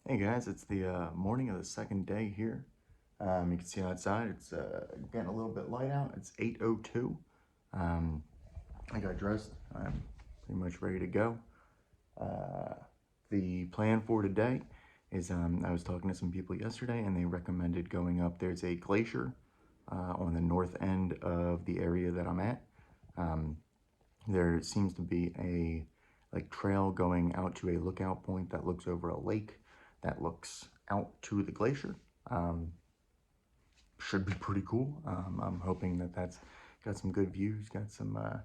Hey guys, it's the morning of the second day here. You can see outside, it's getting a little bit light out. It's 8:02. Um, I got dressed. I'm pretty much ready to go. Uh, the plan for today is I was talking to some people yesterday and they recommended going up. There's a glacier on the north end of the area that I'm at. Um, there seems to be a trail going out to a lookout point that looks over a lake that looks out to the glacier. Um, should be pretty cool. I'm hoping that that's got some good views, got some, I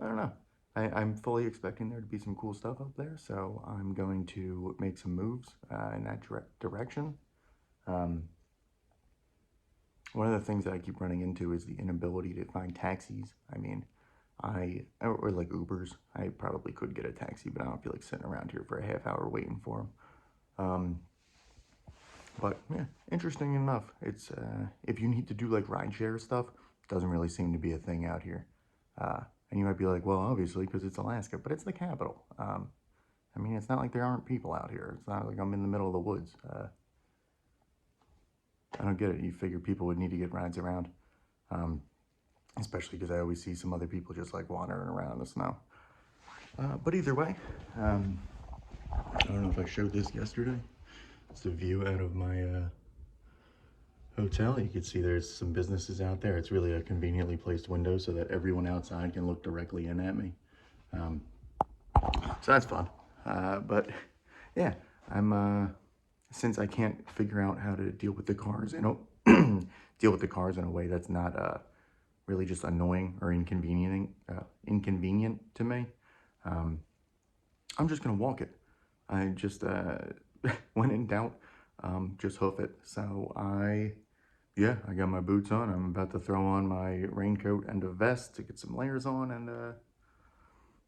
don't know. I'm fully expecting there to be some cool stuff up there, so I'm going to make some moves in that direction. Um, One of the things that I keep running into is the inability to find taxis. I mean, or like Ubers. I probably could get a taxi, but I don't feel like sitting around here for a half hour waiting for them. But yeah, interesting enough. It's if you need to do like rideshare stuff, doesn't really seem to be a thing out here. And you might be like, well, obviously because it's Alaska, but it's the capital. I mean, it's not like there aren't people out here. It's not like I'm in the middle of the woods. I don't get it. You figure people would need to get rides around, especially because I always see some other people just like wandering around in the snow. But either way, I don't know if I showed this yesterday. It's the view out of my hotel. You can see there's some businesses out there. It's really a conveniently placed window so that everyone outside can look directly in at me. So that's fun. But yeah, since I can't figure out how to deal with the cars, deal with the cars in a way that's not really just annoying or inconvenient to me. I'm just gonna walk it. I just when in doubt, just hoof it. So yeah, I got my boots on. I'm about to throw on my raincoat and a vest to get some layers on and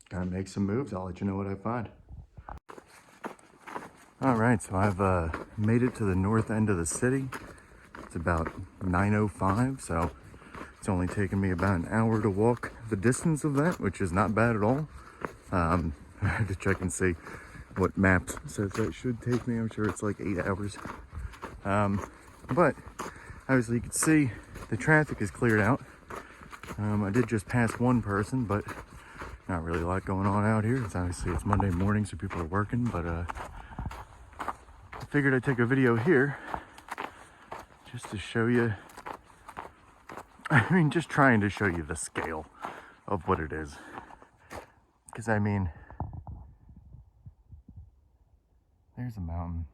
gotta make some moves. I'll let you know what I find. All right, so I've made it to the north end of the city. It's about 9:05, so it's only taken me about an hour to walk the distance of that, which is not bad at all. I have to check and see what maps says that should take me. I'm sure it's like 8 hours. But obviously you can see the traffic is cleared out. I did just pass one person, but not really a lot going on out here. It's Monday morning, so people are working, but I figured I'd take a video here just to show you, just trying to show you the scale of what it is. Because I mean, there's a mountain.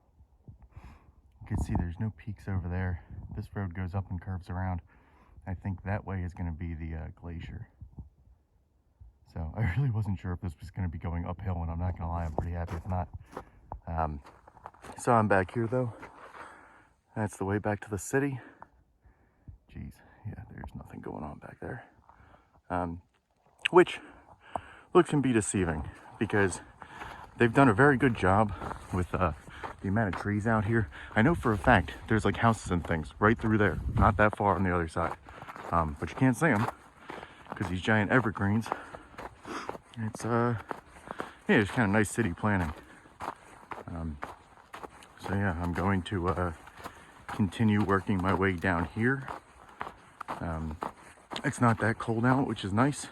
You can see there's no peaks over there. This road goes up and curves around. I think that way is going to be the glacier. So I really wasn't sure if this was going to be going uphill, and I'm not going to lie, I'm pretty happy if not. So I'm back here though. That's the way back to the city. Jeez, yeah, there's nothing going on back there. Which looks can be deceiving because they've done a very good job with the amount of trees out here. I know for a fact there's like houses and things right through there, not that far on the other side. But you can't see them because these giant evergreens. It's yeah, it's kind of nice city planning. So yeah, I'm going to continue working my way down here. It's not that cold out, which is nice.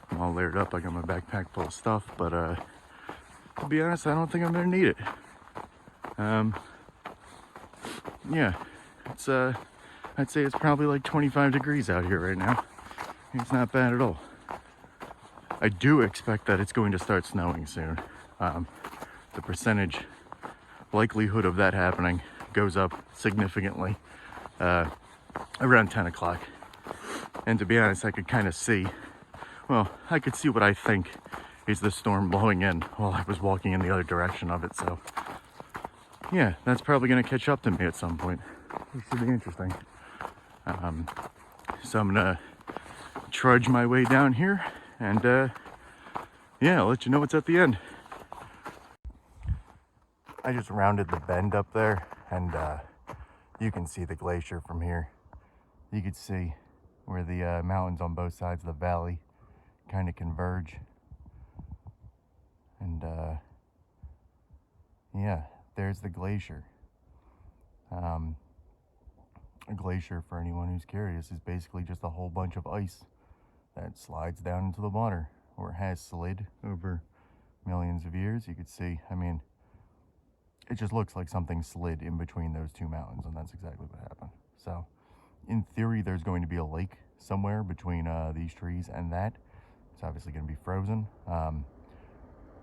I'm all layered up. I got my backpack full of stuff, but to be honest, I don't think I'm gonna need it. Yeah, it's I'd say it's probably like 25 degrees out here right now. It's not bad at all. I do expect that it's going to start snowing soon. The percentage likelihood of that happening goes up significantly around 10 o'clock. And to be honest, I could kind of see, I could see what I think is the storm blowing in while I was walking in the other direction of it. So yeah, that's probably going to catch up to me at some point. It should be interesting. So I'm going to trudge my way down here and yeah, I'll let you know what's at the end. I just rounded the bend up there and you can see the glacier from here. You can see where the mountains on both sides of the valley kind of converge. And yeah, there's the glacier. A glacier, for anyone who's curious, is basically just a whole bunch of ice that slides down into the water, or has slid over millions of years. You could see, I mean, it just looks like something slid in between those two mountains, and that's exactly what happened. So, in theory, there's going to be a lake somewhere between these trees and that. It's obviously going to be frozen.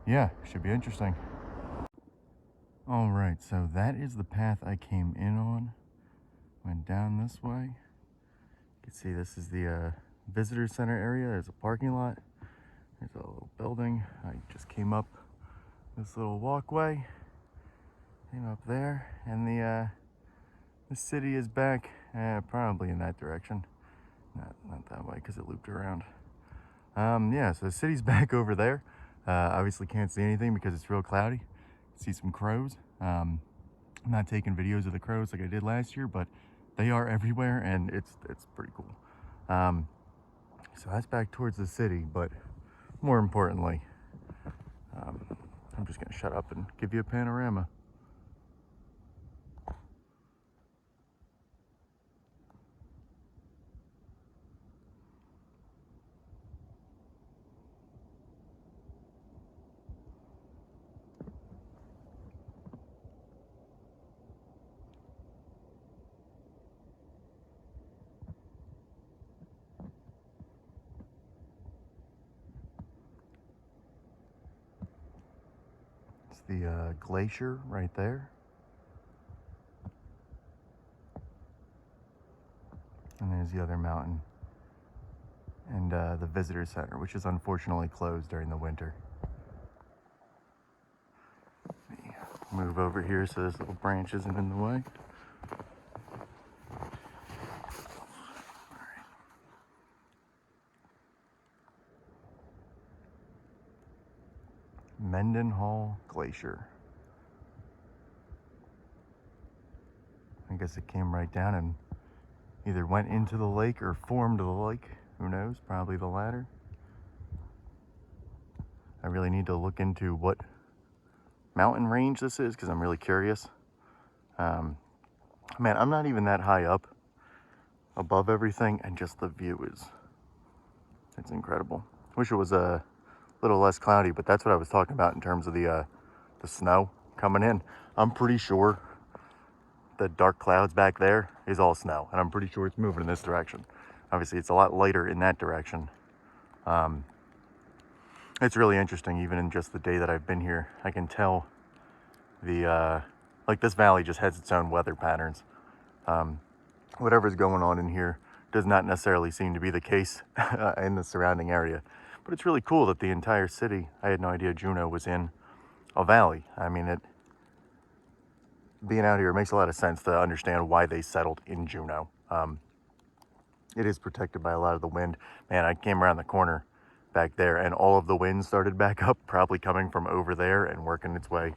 Yeah, should be interesting. All right, so that is the path I came in on. Went down this way. You can see this is the visitor center area. There's a parking lot. There's a little building. I just came up this little walkway. Came up there, and the city is back, probably in that direction. Not that way, because it looped around. Yeah, so the city's back over there. Obviously can't see anything because it's real cloudy. See some crows. I'm not taking videos of the crows like I did last year, but they are everywhere, and it's pretty cool. So that's back towards the city, but more importantly, I'm just gonna shut up and give you a panorama. It's the glacier right there. And there's the other mountain. And the visitor center, which is unfortunately closed during the winter. Let me move over here so this little branch isn't in the way. Mendenhall Glacier. I guess it came right down and either went into the lake or formed the lake. Who knows? Probably the latter. I really need to look into what mountain range this is because I'm really curious. Man, I'm not even that high up above everything, and just the view it's incredible. Wish it was a little less cloudy, but that's what I was talking about in terms of the snow coming in. I'm pretty sure the dark clouds back there is all snow, and I'm pretty sure it's moving in this direction. Obviously, it's a lot lighter in that direction. It's really interesting, even in just the day that I've been here. I can tell like this valley just has its own weather patterns. Whatever's going on in here does not necessarily seem to be the case in the surrounding area. But it's really cool that the entire city, I had no idea Juneau was in a valley. I mean, being out here, it makes a lot of sense to understand why they settled in Juneau. It is protected by a lot of the wind. Man, I came around the corner back there and all of the wind started back up, probably coming from over there and working its way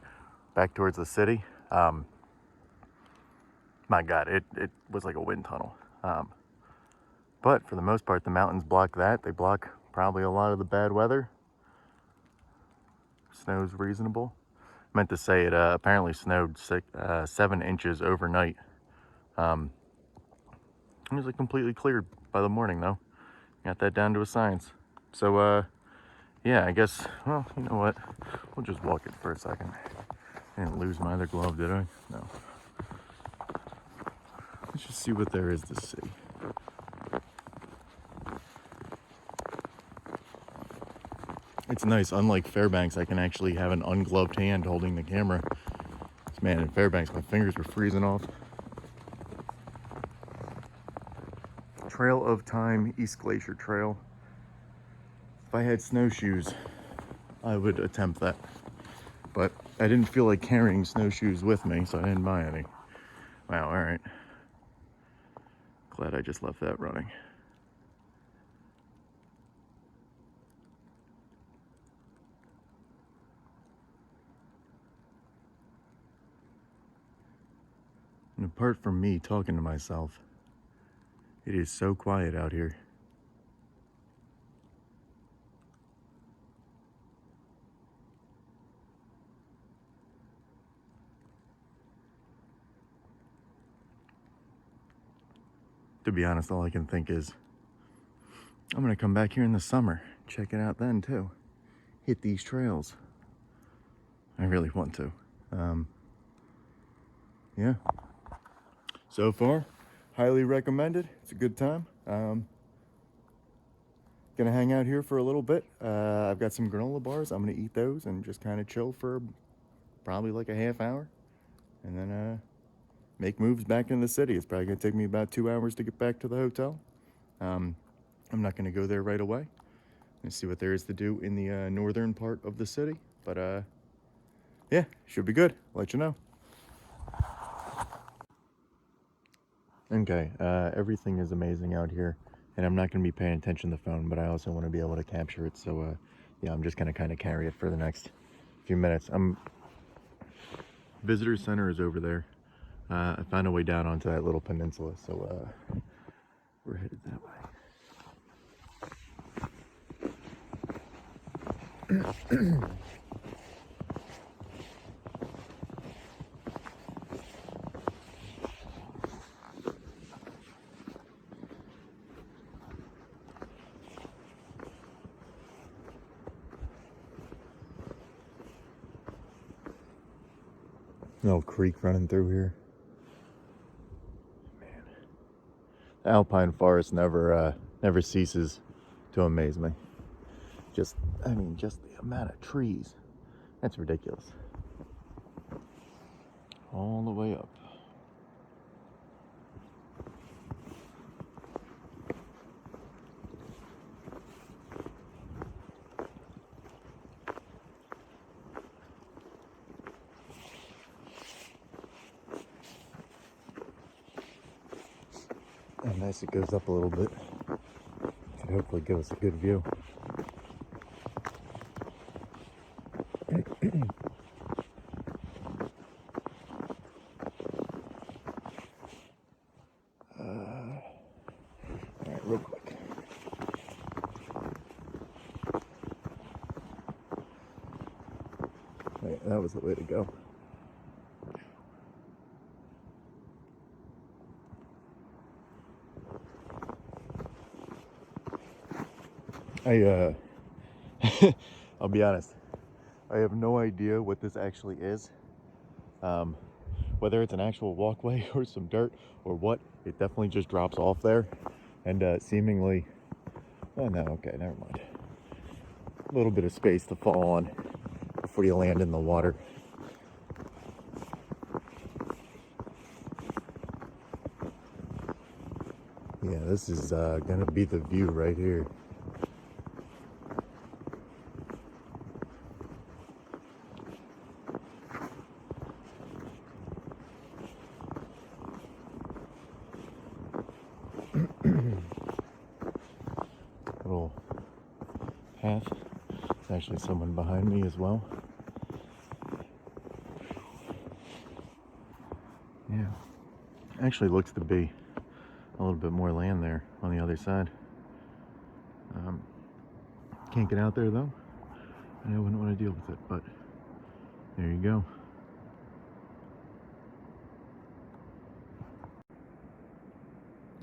back towards the city. My God, it was like a wind tunnel. But for the most part, the mountains block that. They block probably a lot of the bad weather. Snow's reasonable. Meant to say it apparently snowed 7 inches overnight. It was like completely cleared by the morning though. Got that down to a science. So yeah, I guess, well, you know what? We'll just walk it for a second. I didn't lose my other glove, did I? No. Let's just see what there is to see. It's nice, unlike Fairbanks, I can actually have an ungloved hand holding the camera. Man, in Fairbanks, my fingers were freezing off. Trail of Time, East Glacier Trail. If I had snowshoes, I would attempt that. But I didn't feel like carrying snowshoes with me, so I didn't buy any. Wow, all right. Glad I just left that running. And apart from me talking to myself, it is so quiet out here. To be honest, all I can think is I'm gonna come back here in the summer, check it out then too. Hit these trails. I really want to. Yeah. So far, highly recommended. It's a good time. Gonna hang out here for a little bit. I've got some granola bars. I'm gonna eat those and just kind of chill for probably like a half hour, and then make moves back into the city. It's probably gonna take me about 2 hours to get back to the hotel. I'm not gonna go there right away. Let's see what there is to do in the northern part of the city. But yeah, should be good. Let you know. Okay, everything is amazing out here, and I'm not going to be paying attention to the phone, but I also want to be able to capture it. So yeah, I'm just going to kind of carry it for the next few minutes. Visitor center is over there. I found a way down onto that little peninsula, so we're headed that way. Little creek running through here. Man, the alpine forest never ceases to amaze me. Just the amount of trees. That's ridiculous. All the way up. And nice, it goes up a little bit. Should hopefully give us a good view. Alright, real quick. Right, that was the way to go. I'll be honest, I have no idea what this actually is. Whether it's an actual walkway or some dirt or what, it definitely just drops off there. And seemingly, oh no, okay, never mind. A little bit of space to fall on before you land in the water. Yeah, this is gonna be the view right here. Little path. There's actually someone behind me as well. Yeah, actually looks to be a little bit more land there on the other side. Can't get out there though, and I wouldn't want to deal with it, but there you go.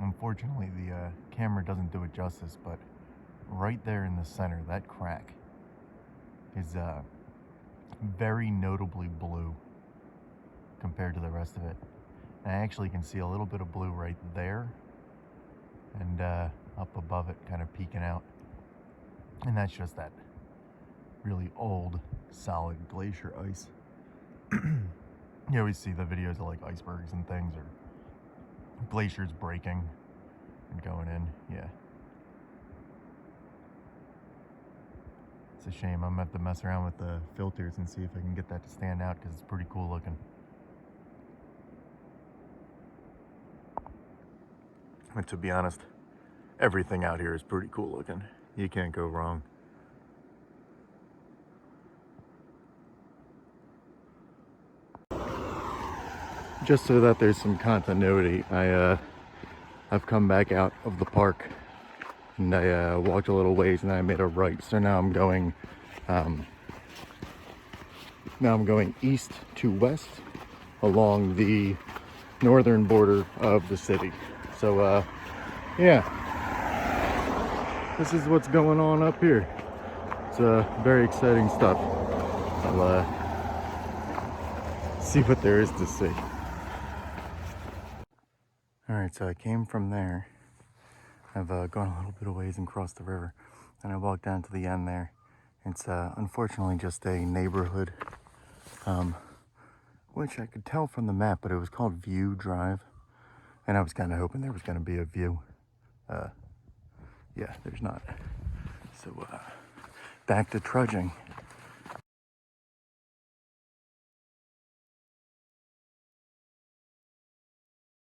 Unfortunately, the camera doesn't do it justice, but right there in the center, that crack is very notably blue compared to the rest of it. And I actually can see a little bit of blue right there, and up above it, kind of peeking out. And that's just that really old, solid glacier ice. You always see the videos of like icebergs and things, or glaciers breaking and going in. Yeah. It's a shame. I'm gonna have to mess around with the filters and see if I can get that to stand out, because it's pretty cool looking. But to be honest, everything out here is pretty cool looking. You can't go wrong. Just so that there's some continuity, I've come back out of the park, and I walked a little ways and I made a right. So now I'm going east to west along the northern border of the city. So yeah, this is what's going on up here. It's very exciting stuff. I'll see what there is to see. All right, so I came from there. I've gone a little bit of ways and crossed the river, and I walked down to the end there. It's unfortunately just a neighborhood, which I could tell from the map, but it was called View Drive, and I was kind of hoping there was going to be a view. Yeah, there's not. So back to trudging.